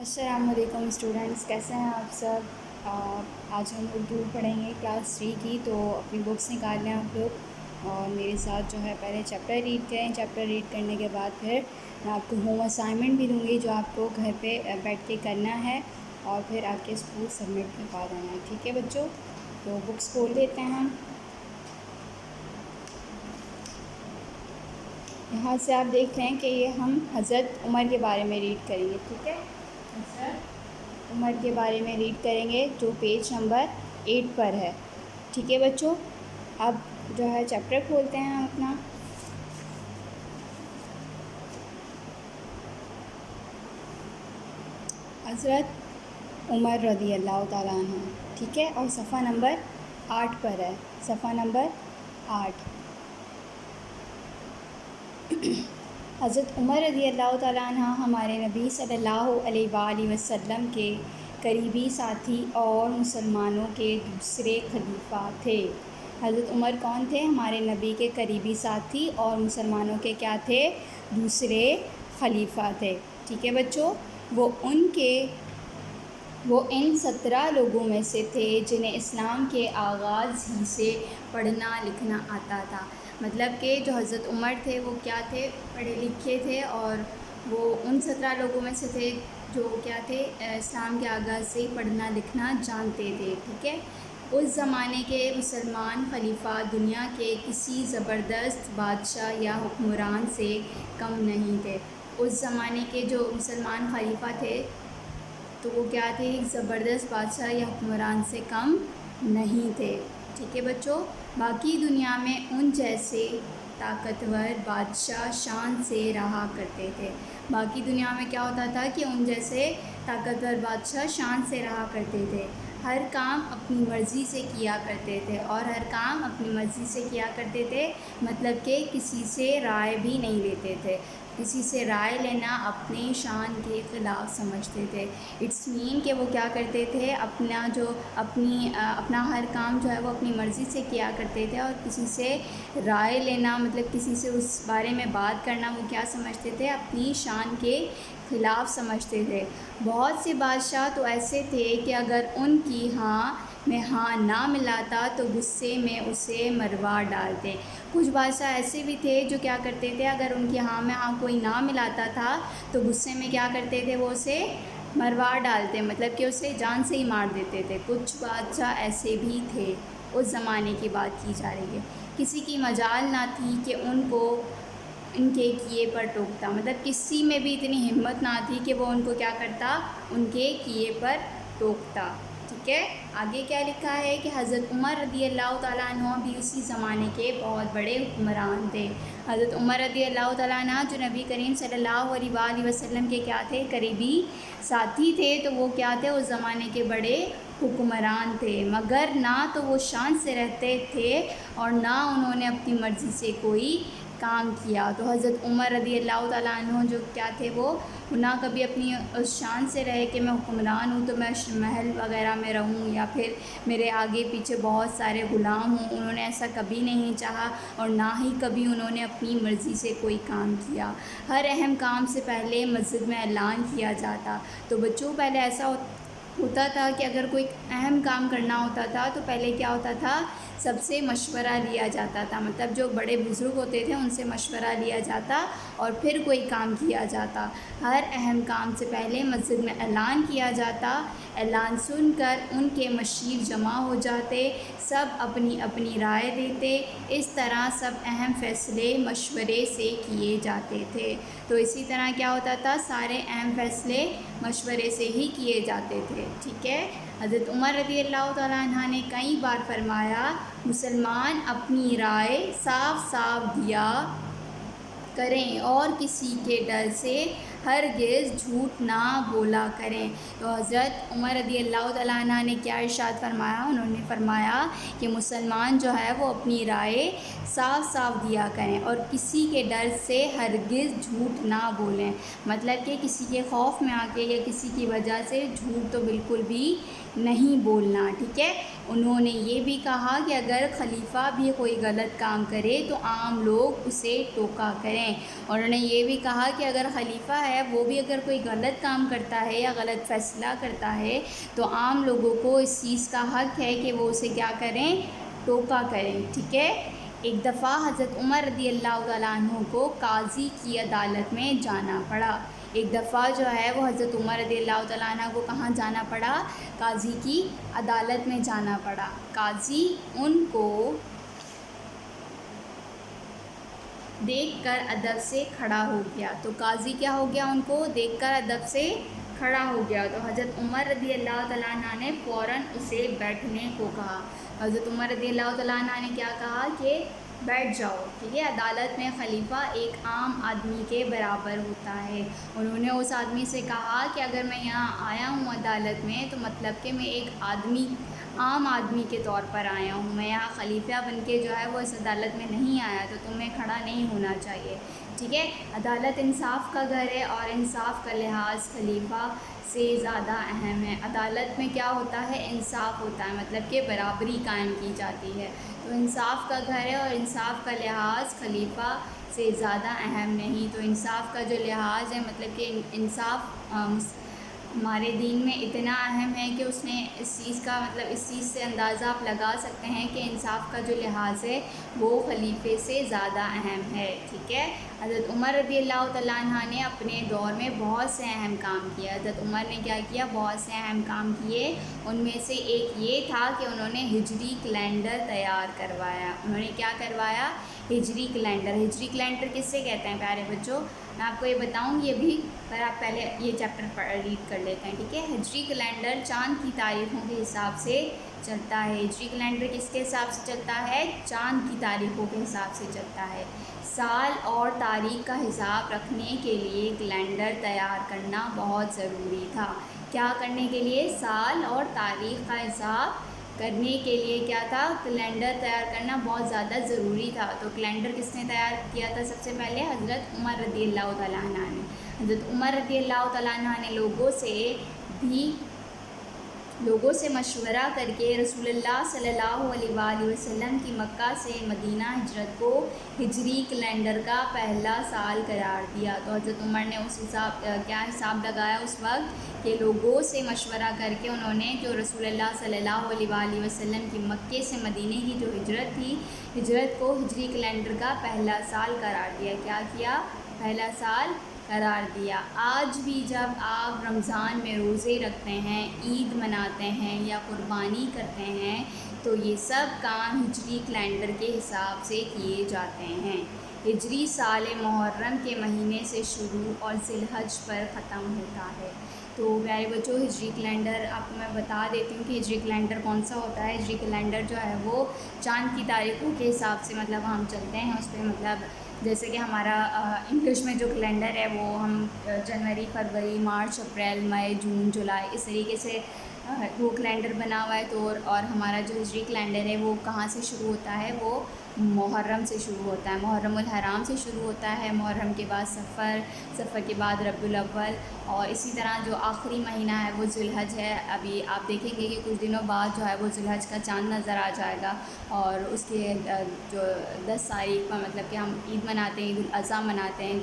السلام علیکم اسٹوڈنٹس، کیسے ہیں آپ سب؟ آج ہم اردو پڑھیں گے کلاس 3 کی، تو اپنی بکس نکال لیں آپ لوگ اور میرے ساتھ جو ہے پہلے چیپٹر ریڈ کریں۔ چیپٹر ریڈ کرنے کے بعد پھر میں آپ کو ہوم اسائنمنٹ بھی دوں گی جو آپ کو گھر پہ بیٹھ کے کرنا ہے اور پھر آپ کے اسکول سبمٹ کروا دینا ہے، ٹھیک ہے بچوں؟ تو بکس کھول لیتے ہیں ہم۔ یہاں سے آپ دیکھ لیں کہ یہ ہم حضرت عمر کے بارے میں ریڈ کریں گے، ٹھیک ہے؟ حضرت عمر کے بارے میں ریڈ کریں گے جو پیج نمبر 8 پر ہے، ٹھیک ہے بچوں؟ اب جو ہے چیپٹر کھولتے ہیں ہم اپنا۔ حضرت عمر رضی اللہ تعالیٰ عنہ، ٹھیک ہے؟ اور صفحہ نمبر 8 پر ہے، صفحہ نمبر 8۔ حضرت عمر رضی اللہ تعالیٰ عنہ ہمارے نبی صلی اللہ علیہ وآلہ وسلم کے قریبی ساتھی اور مسلمانوں کے دوسرے خلیفہ تھے۔ حضرت عمر کون تھے؟ ہمارے نبی کے قریبی ساتھی اور مسلمانوں کے کیا تھے؟ دوسرے خلیفہ تھے، ٹھیک ہے بچوں؟ وہ ان 17 لوگوں میں سے تھے جنہیں اسلام کے آغاز ہی سے پڑھنا لکھنا آتا تھا۔ مطلب کہ جو حضرت عمر تھے وہ کیا تھے؟ پڑھے لکھے تھے، اور وہ ان 17 لوگوں میں سے تھے جو کیا تھے؟ اسلام کے آغاز سے پڑھنا لکھنا جانتے تھے، ٹھیک ہے؟ اس زمانے کے مسلمان خلیفہ دنیا کے کسی زبردست بادشاہ یا حکمران سے کم نہیں تھے۔ اس زمانے کے جو مسلمان خلیفہ تھے تو وہ کیا تھے؟ ایک زبردست بادشاہ یا حکمران سے کم نہیں تھے، ٹھیک ہے بچوں؟ باقی دنیا میں ان جیسے طاقتور بادشاہ شان سے رہا کرتے تھے۔ باقی دنیا میں کیا ہوتا تھا کہ ان جیسے طاقتور بادشاہ شان سے رہا کرتے تھے، ہر کام اپنی مرضی سے کیا کرتے تھے، اور ہر کام اپنی مرضی سے کیا کرتے تھے مطلب کہ کسی سے رائے بھی نہیں لیتے تھے۔ کسی سے رائے لینا اپنے شان کے خلاف سمجھتے تھے۔ اٹس مین کہ وہ کیا کرتے تھے؟ اپنا ہر کام جو ہے وہ اپنی مرضی سے کیا کرتے تھے، اور کسی سے رائے لینا مطلب کسی سے اس بارے میں بات کرنا وہ کیا سمجھتے تھے؟ اپنی شان کے خلاف سمجھتے تھے۔ بہت سے بادشاہ تو ایسے تھے کہ اگر ان کی ہاں میں ہاں نہ ملاتا تو غصے میں اسے مروا ڈالتے۔ کچھ بادشاہ ایسے بھی تھے جو کیا کرتے تھے؟ اگر ان کی ہاں میں ہاں کوئی نہ ملاتا تھا تو غصے میں کیا کرتے تھے؟ وہ اسے مروا ڈالتے، مطلب کہ اسے جان سے ہی مار دیتے تھے۔ کچھ بادشاہ ایسے بھی تھے، اس زمانے کی بات کی جا رہی ہے۔ کسی کی مجال نہ تھی کہ ان کو ان کے کیے پر ٹوکتا، مطلب کسی میں بھی اتنی ہمت نہ تھی کہ وہ ان کو کیا کرتا؟ ان کے کیے پر ٹوکتا، ٹھیک ہے؟ آگے کیا لکھا ہے کہ حضرت عمر رضی اللہ تعالیٰ عنہ بھی اسی زمانے کے بہت بڑے حکمران تھے۔ حضرت عمر رضی اللہ تعالیٰ عنہ جو نبی کریم صلی اللہ علیہ وآلہ وسلم کے کیا تھے؟ قریبی ساتھی تھے، تو وہ کیا تھے؟ اس زمانے کے بڑے حکمران تھے، مگر نہ تو وہ شان سے رہتے تھے اور نہ انہوں نے اپنی مرضی سے کوئی کام کیا۔ تو حضرت عمر رضی اللہ تعالیٰ عنہ جو کیا تھے؟ وہ نہ کبھی اپنی اس شان سے رہے کہ میں حکمران ہوں تو میں محل وغیرہ میں رہوں یا پھر میرے آگے پیچھے بہت سارے غلام ہوں، انہوں نے ایسا کبھی نہیں چاہا، اور نہ ہی کبھی انہوں نے اپنی مرضی سے کوئی کام کیا۔ ہر اہم کام سے پہلے مسجد میں اعلان کیا جاتا۔ تو بچوں پہلے ایسا ہوتا تھا کہ اگر کوئی اہم کام کرنا ہوتا تھا تو پہلے کیا ہوتا تھا؟ سب سے مشورہ لیا جاتا تھا، مطلب جو بڑے بزرگ ہوتے تھے ان سے مشورہ لیا جاتا اور پھر کوئی کام کیا جاتا۔ ہر اہم کام سے پہلے مسجد میں اعلان کیا جاتا، اعلان سن کر ان کے مشیر جمع ہو جاتے، سب اپنی اپنی رائے دیتے، اس طرح سب اہم فیصلے مشورے سے کیے جاتے تھے۔ تو اسی طرح کیا ہوتا تھا؟ سارے اہم فیصلے مشورے سے ہی کیے جاتے تھے، ٹھیک ہے؟ حضرت عمر رضی اللہ تعالیٰ عنہ نے کئی بار فرمایا، مسلمان اپنی رائے صاف صاف دیا کریں اور کسی کے ڈر سے ہرگز جھوٹ نہ بولا کریں۔ تو حضرت عمر رضی اللہ تعالیٰ عنہ نے کیا ارشاد فرمایا؟ انہوں نے فرمایا کہ مسلمان جو ہے وہ اپنی رائے صاف صاف دیا کریں اور کسی کے ڈر سے ہرگز جھوٹ نہ بولیں، مطلب کہ کسی کے خوف میں آ کے یا کسی کی وجہ سے جھوٹ تو بالکل بھی نہیں بولنا، ٹھیک ہے؟ انہوں نے یہ بھی کہا کہ اگر خلیفہ بھی کوئی غلط کام کرے تو عام لوگ اسے ٹوکا کریں۔ انہوں نے یہ بھی کہا کہ اگر خلیفہ ہے وہ بھی اگر کوئی غلط کام کرتا ہے یا غلط فیصلہ کرتا ہے تو عام لوگوں کو اس چیز کا حق ہے کہ وہ اسے کیا کریں، ٹوکا کریں، ٹھیک ہے۔ ایک دفعہ حضرت عمر رضی اللہ تعالیٰ عنہ کو قاضی کی عدالت میں جانا پڑا۔ ایک دفعہ جو ہے وہ حضرت عمر رضی اللہ تعالیٰ عنہ کو کہاں جانا پڑا، قاضی کی عدالت میں جانا پڑا۔ قاضی ان کو دیکھ کر ادب سے کھڑا ہو گیا، تو قاضی کیا ہو گیا، ان کو دیکھ کر ادب سے کھڑا ہو گیا، تو حضرت عمر رضی اللہ تعالیٰ عنہ نے فوراً اسے بیٹھنے کو کہا۔ حضرت عمر رضی اللہ تعالیٰ عنہ نے کیا کہا کہ بیٹھ جاؤ، ٹھیک ہے۔ عدالت میں خلیفہ ایک عام آدمی کے برابر ہوتا ہے۔ انہوں نے اس آدمی سے کہا کہ اگر میں یہاں آیا ہوں عدالت میں تو مطلب کہ میں ایک عام آدمی کے طور پر آیا ہوں، میں یہاں خلیفہ بن کے جو ہے وہ اس عدالت میں نہیں آیا، تو تمہیں کھڑا نہیں ہونا چاہیے، ٹھیک ہے۔ عدالت انصاف کا گھر ہے اور انصاف کا لحاظ خلیفہ سے زیادہ اہم ہے۔ عدالت میں کیا ہوتا ہے، انصاف ہوتا ہے، مطلب کہ برابری قائم کی جاتی ہے، تو انصاف کا گھر ہے اور انصاف کا لحاظ خلیفہ سے زیادہ اہم نہیں۔ تو انصاف کا جو لحاظ ہے، مطلب کہ انصاف ہمارے دین میں اتنا اہم ہے کہ اس نے اس چیز کا مطلب اس چیز سے اندازہ آپ لگا سکتے ہیں کہ انصاف کا جو لحاظ ہے وہ خلیفے سے زیادہ اہم ہے، ٹھیک ہے۔ حضرت عمر رضی اللہ تعالیٰ عنہ نے اپنے دور میں بہت سے اہم کام کیا۔ حضرت عمر نے کیا کیا، بہت سے اہم کام کیے، ان میں سے ایک یہ تھا کہ انہوں نے ہجری کیلنڈر تیار کروایا۔ انہوں نے کیا کروایا، ہجری کیلنڈر۔ ہجری کیلنڈر کس سے کہتے ہیں پیارے بچوں، میں آپ کو یہ بتاؤں یہ بھی، پر آپ پہلے یہ چیپٹر ریڈ کر لیتے ہیں، ٹھیک ہے۔ ہجری کیلنڈر چاند کی تاریخوں کے حساب سے چلتا ہے۔ ہجری کیلنڈر کس کے حساب سے چلتا ہے، چاند کی تاریخوں کے حساب سے چلتا ہے۔ سال اور تاریخ کا حساب رکھنے کے لیے کیلنڈر تیار کرنا بہت ضروری تھا۔ کیا کرنے کے لیے، سال اور تاریخ کا حساب کرنے کے لیے کیا تھا، کیلنڈر تیار کرنا بہت زیادہ ضروری تھا۔ تو کیلنڈر کس نے تیار کیا تھا، سب سے پہلے حضرت عمر رضی اللہ تعالیٰ عنہ نے۔ حضرت عمر رضی اللہ تعالیٰ عنہ نے لوگوں سے مشورہ کر کے رسول اللہ صلی اللہ علیہ وآلہ وسلم کی مکہ سے مدینہ ہجرت کو ہجری کیلنڈر کا پہلا سال قرار دیا۔ تو حضرت عمر نے اس حساب لگایا اس وقت کہ لوگوں سے مشورہ کر کے انہوں نے جو رسول اللہ صلی اللہ علیہ وآلہ وسلم کی مکے سے مدینہ کی جو ہجرت تھی، ہجرت کو ہجری کیلنڈر کا پہلا سال قرار دیا۔ کیا کیا، پہلا سال قرار دیا۔ آج بھی جب آپ رمضان میں روزے رکھتے ہیں، عید مناتے ہیں یا قربانی کرتے ہیں تو یہ سب کام ہجری کیلنڈر کے حساب سے کیے جاتے ہیں۔ ہجری سال محرم کے مہینے سے شروع اور ذی الحج پر ختم ہوتا ہے۔ تو پیارے بچوں، ہجری کیلنڈر آپ کو میں بتا دیتی ہوں کہ ہجری کیلنڈر کون سا ہوتا ہے۔ ہجری کیلنڈر جو ہے وہ چاند کی تاریخوں کے حساب سے مطلب ہم چلتے ہیں اس پہ، مطلب جیسے کہ ہمارا انگلش میں جو کیلنڈر ہے وہ ہم جنوری، فروری، مارچ، اپریل، مئی، جون، جولائی، اس طریقے سے وہ کیلنڈر بنا ہوا ہے۔ تو اور ہمارا جو ہجری کیلنڈر ہے وہ کہاں سے شروع ہوتا ہے، وہ محرم سے شروع ہوتا ہے، محرم الحرام سے شروع ہوتا ہے۔ محرم کے بعد صفر کے بعد ربیع الاول، اور اسی طرح جو آخری مہینہ ہے وہ ذی الحج ہے۔ ابھی آپ دیکھیں گے کہ کچھ دنوں بعد جو ہے وہ ذی الحج کا چاند نظر آ جائے گا، اور اس کے جو 10 تاریخ پر مطلب کہ ہم عید مناتے ہیں، عید الاضحیٰ مناتے ہیں،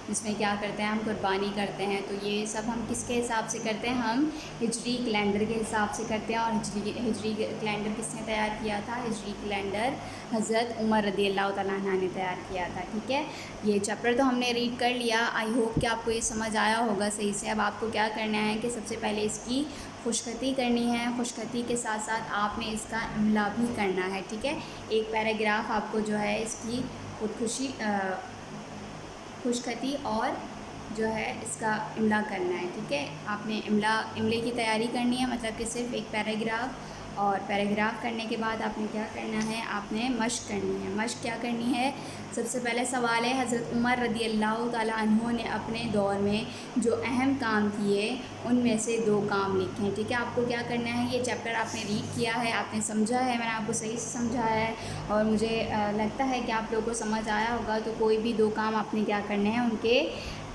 جس میں کیا کرتے ہیں، ہم قربانی کرتے ہیں۔ تو یہ سب ہم کس کے حساب سے کرتے ہیں، ہم ہجری کیلنڈر کے حساب سے کرتے ہیں۔ اور ہجری کیلنڈر کس نے تیار کیا تھا، ہجری کیلنڈر حضرت عمر رضی اللہ تعالیٰ عنہ نے تیار کیا تھا، ٹھیک ہے۔ یہ چیپٹر تو ہم نے ریڈ کر لیا، آئی ہوپ کہ آپ کو یہ سمجھ آیا ہوگا صحیح سے۔ اب آپ کو کیا کرنا ہے کہ سب سے پہلے اس کی خوشخطی کرنی ہے، خوشخطی کے ساتھ ساتھ آپ نے اس کا املا بھی کرنا ہے، ٹھیک ہے۔ ایک پیراگراف آپ کو جو ہے اس کی خوشخطی اور جو ہے اس کا املا کرنا ہے، ٹھیک ہے۔ آپ نے املے کی تیاری کرنی ہے، مطلب کہ صرف ایک پیراگراف، اور پیراگراف کرنے کے بعد آپ نے کیا کرنا ہے، آپ نے مشق کرنی ہے۔ مشق کیا کرنی ہے، سب سے پہلے سوال ہے، حضرت عمر رضی اللہ تعالیٰ عنہ نے اپنے دور میں جو اہم کام کیے ان میں سے 2 کام لکھیں، ٹھیک ہے۔ آپ کو کیا کرنا ہے، یہ چیپٹر آپ نے ریڈ کیا ہے، آپ نے سمجھا ہے، میں نے آپ کو صحیح سے سمجھایا ہے، اور مجھے لگتا ہے کہ آپ لوگوں کو سمجھ آیا ہوگا۔ تو کوئی بھی 2 کام آپ نے کیا کرنے ہیں، ان کے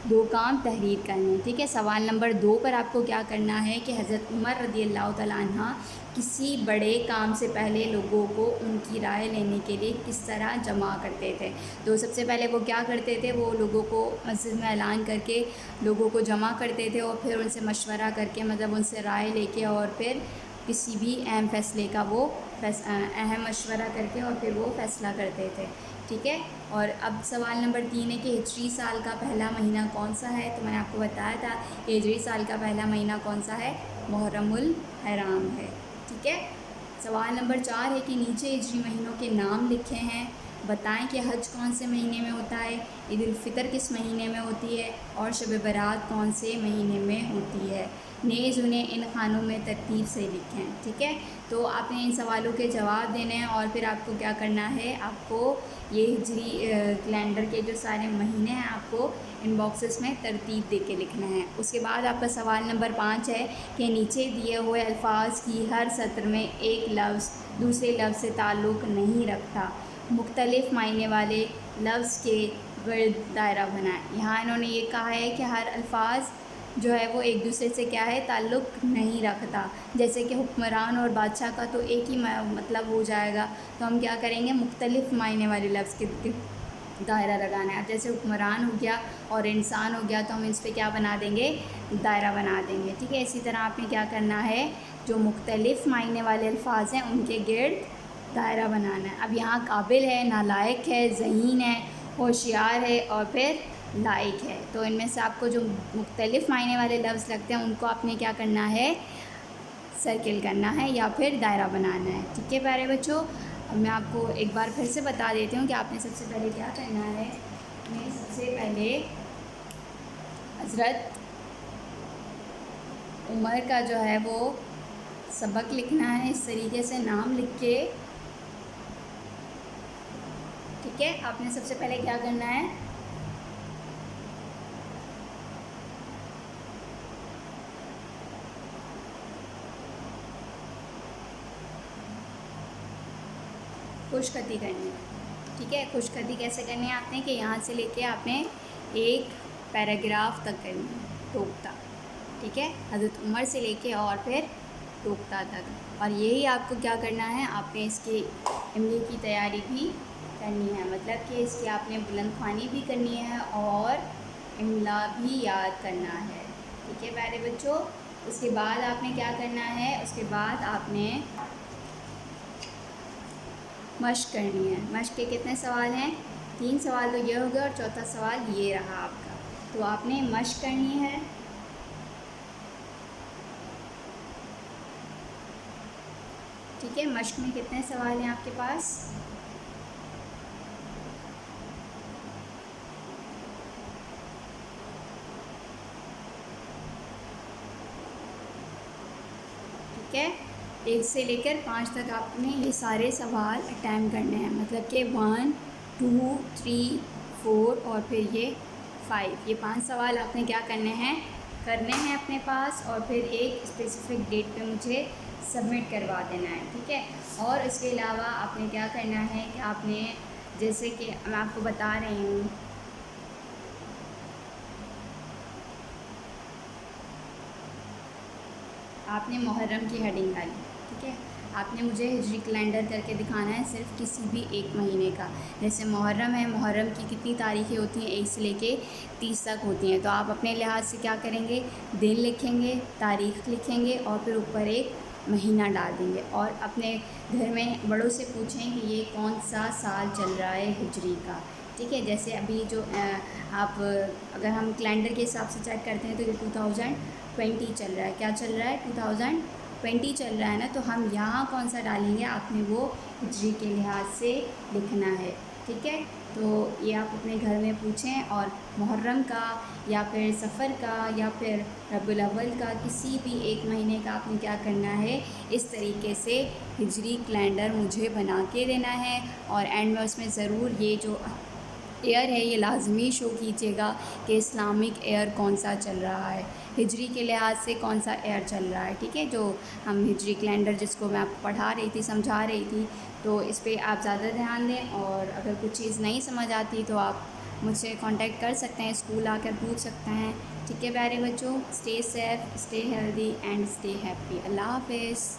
دو کام تحریر کرنے ہیں، ٹھیک ہے۔ سوال نمبر 2 پر آپ کو کیا کرنا ہے کہ حضرت عمر رضی اللہ تعالیٰ عنہ کسی بڑے کام سے پہلے لوگوں کو ان کی رائے لینے کے لیے کس طرح جمع کرتے تھے۔ تو سب سے پہلے وہ کیا کرتے تھے، وہ لوگوں کو مسجد میں اعلان کر کے لوگوں کو جمع کرتے تھے اور پھر ان سے مشورہ کر کے مطلب ان سے رائے لے کے اور پھر کسی بھی اہم فیصلے کا وہ اہم مشورہ کر کے اور پھر وہ فیصلہ کرتے تھے، ٹھیک ہے۔ اور اب سوال نمبر 3 ہے کہ ہجری سال کا پہلا مہینہ کون سا ہے۔ تو میں نے آپ کو بتایا تھا کہ ہجری سال کا پہلا مہینہ کون سا ہے، محرم الحرام ہے، ٹھیک ہے۔ سوال نمبر 4 ہے کہ نیچے ہجری مہینوں کے نام لکھے ہیں، بتائیں کہ حج کون سے مہینے میں ہوتا ہے، عید الفطر کس مہینے میں ہوتی ہے اور شب برات کون سے مہینے میں ہوتی ہے، نیز انہیں ان خانوں میں ترتیب سے لکھیں، ٹھیک ہے۔ تو آپ نے ان سوالوں کے جواب دینے ہیں اور پھر آپ کو کیا کرنا ہے، آپ کو یہ ہجری کیلنڈر کے جو سارے مہینے ہیں آپ کو ان باکسز میں ترتیب دے کے لکھنا ہے۔ اس کے بعد آپ کا سوال نمبر 5 ہے کہ نیچے دیے ہوئے الفاظ کی ہر سطر میں ایک لفظ دوسرے لفظ سے تعلق نہیں رکھتا، مختلف معنی والے لفظ کے گرد دائرہ بنائیں۔ یہاں انہوں نے یہ کہا ہے کہ ہر الفاظ جو ہے وہ ایک دوسرے سے کیا ہے، تعلق نہیں رکھتا، جیسے کہ حکمران اور بادشاہ کا تو ایک ہی مطلب ہو جائے گا، تو ہم کیا کریں گے، مختلف معنی والے لفظ کے دائرہ لگانا ہے۔ اب جیسے حکمران ہو گیا اور انسان ہو گیا تو ہم اس پہ کیا بنا دیں گے، دائرہ بنا دیں گے، ٹھیک ہے۔ اسی طرح آپ نے کیا کرنا ہے، جو مختلف معنی والے الفاظ ہیں ان کے گرد دائرہ بنانا ہے۔ اب یہاں قابل ہے، نالائق ہے، ذہین ہے، ہوشیار ہے اور پھر لائق ہے، تو ان میں سے آپ کو جو مختلف معنی والے لفظ لگتے ہیں ان کو آپ نے کیا کرنا ہے، سرکل کرنا ہے یا پھر دائرہ بنانا ہے، ٹھیک ہے پیارے بچوں۔ اب میں آپ کو ایک بار پھر سے بتا دیتی ہوں کہ آپ نے سب سے پہلے کیا کرنا ہے، آپ نے سب سے پہلے حضرت عمر کا جو ہے وہ سبق لکھنا ہے، اس طریقے سے نام لکھ کے، ٹھیک ہے۔ آپ نے سب سے پہلے کیا کرنا ہے، خوش خطی کرنی ہے، ٹھیک ہے۔ خوش خطی کیسے کرنی ہے آپ نے، کہ یہاں سے لے کے آپ نے ایک پیراگراف تک کرنی ہے، ٹوکتا، ٹھیک ہے، حضرت عمر سے لے کے اور پھر ٹوکتا تک۔ اور یہی آپ کو کیا کرنا ہے، آپ نے اس کی املے کی تیاری بھی کرنی ہے، مطلب کہ اس کی آپ نے بلند خوانی بھی کرنی ہے اور املا بھی یاد کرنا ہے، ٹھیک ہے پیارے بچوں۔ اس کے بعد آپ نے کیا کرنا ہے، اس کے بعد آپ نے مشق کرنی ہے۔ مشق کے کتنے سوال ہیں، 3 سوال تو یہ ہو گیا اور چوتھا سوال یہ رہا آپ کا، تو آپ نے مشق کرنی ہے۔ ٹھیک ہے، مشق میں کتنے سوال ہیں آپ کے پاس، ٹھیک ہے، 1 سے لے کر 5 تک آپ نے یہ سارے سوال اٹیمپٹ کرنے ہیں، مطلب کہ 1 2 3 4 اور پھر یہ 5، یہ 5 سوال آپ نے کیا کرنے ہیں اپنے پاس، اور پھر ایک اسپیسیفک ڈیٹ پہ مجھے سبمٹ کروا دینا ہے، ٹھیک ہے۔ اور اس کے علاوہ آپ نے کیا کرنا ہے کہ آپ نے، جیسے کہ میں آپ کو بتا رہی ہوں، آپ نے محرم کی ہیڈنگ ڈالی، ٹھیک ہے، آپ نے مجھے ہجری کیلنڈر کر کے دکھانا ہے صرف کسی بھی ایک مہینے کا، جیسے محرم ہے، محرم کی کتنی تاریخیں ہوتی ہیں، 1 سے لے کے 30 تک ہوتی ہیں، تو آپ اپنے لحاظ سے کیا کریں گے، دن لکھیں گے، تاریخ لکھیں گے اور پھر اوپر ایک مہینہ ڈال دیں گے، اور اپنے گھر میں بڑوں سے پوچھیں کہ یہ کون سا سال چل رہا ہے ہجری کا، ٹھیک ہے۔ جیسے ابھی جو آپ اگر ہم کیلنڈر کے حساب سے چیک کرتے ہیں تو یہ 2020 چل رہا ہے، کیا چل رہا ہے، 2020 چل رہا ہے نا، تو ہم یہاں کون سا ڈالیں گے، آپ نے وہ ہجری کے لحاظ سے لکھنا ہے، ٹھیک ہے۔ تو یہ آپ اپنے گھر میں پوچھیں، اور محرم کا یا پھر صفر کا یا پھر ربیع الاول کا کسی بھی ایک مہینے کا آپ نے کیا کرنا ہے، اس طریقے سے ہجری کیلنڈر مجھے بنا کے دینا ہے، اور اینڈ میں اس میں ضرور یہ جو ایئر ہے یہ لازمی شو کیجیے گا کہ اسلامک ایئر کون سا چل رہا ہے، ہجری کے لحاظ سے کون سا ایئر چل رہا ہے، ٹھیک ہے۔ جو ہم ہجری کیلنڈر جس کو میں آپ کو پڑھا رہی تھی، سمجھا رہی تھی، تو اس پہ آپ زیادہ دھیان دیں، اور اگر کچھ چیز نہیں سمجھ آتی تو آپ مجھ سے کانٹیکٹ کر سکتے ہیں، اسکول آ کر پوچھ سکتے ہیں۔ ٹھیک ہے پیارے بچوں، stay safe, stay healthy and stay happy. اللہ حافظ۔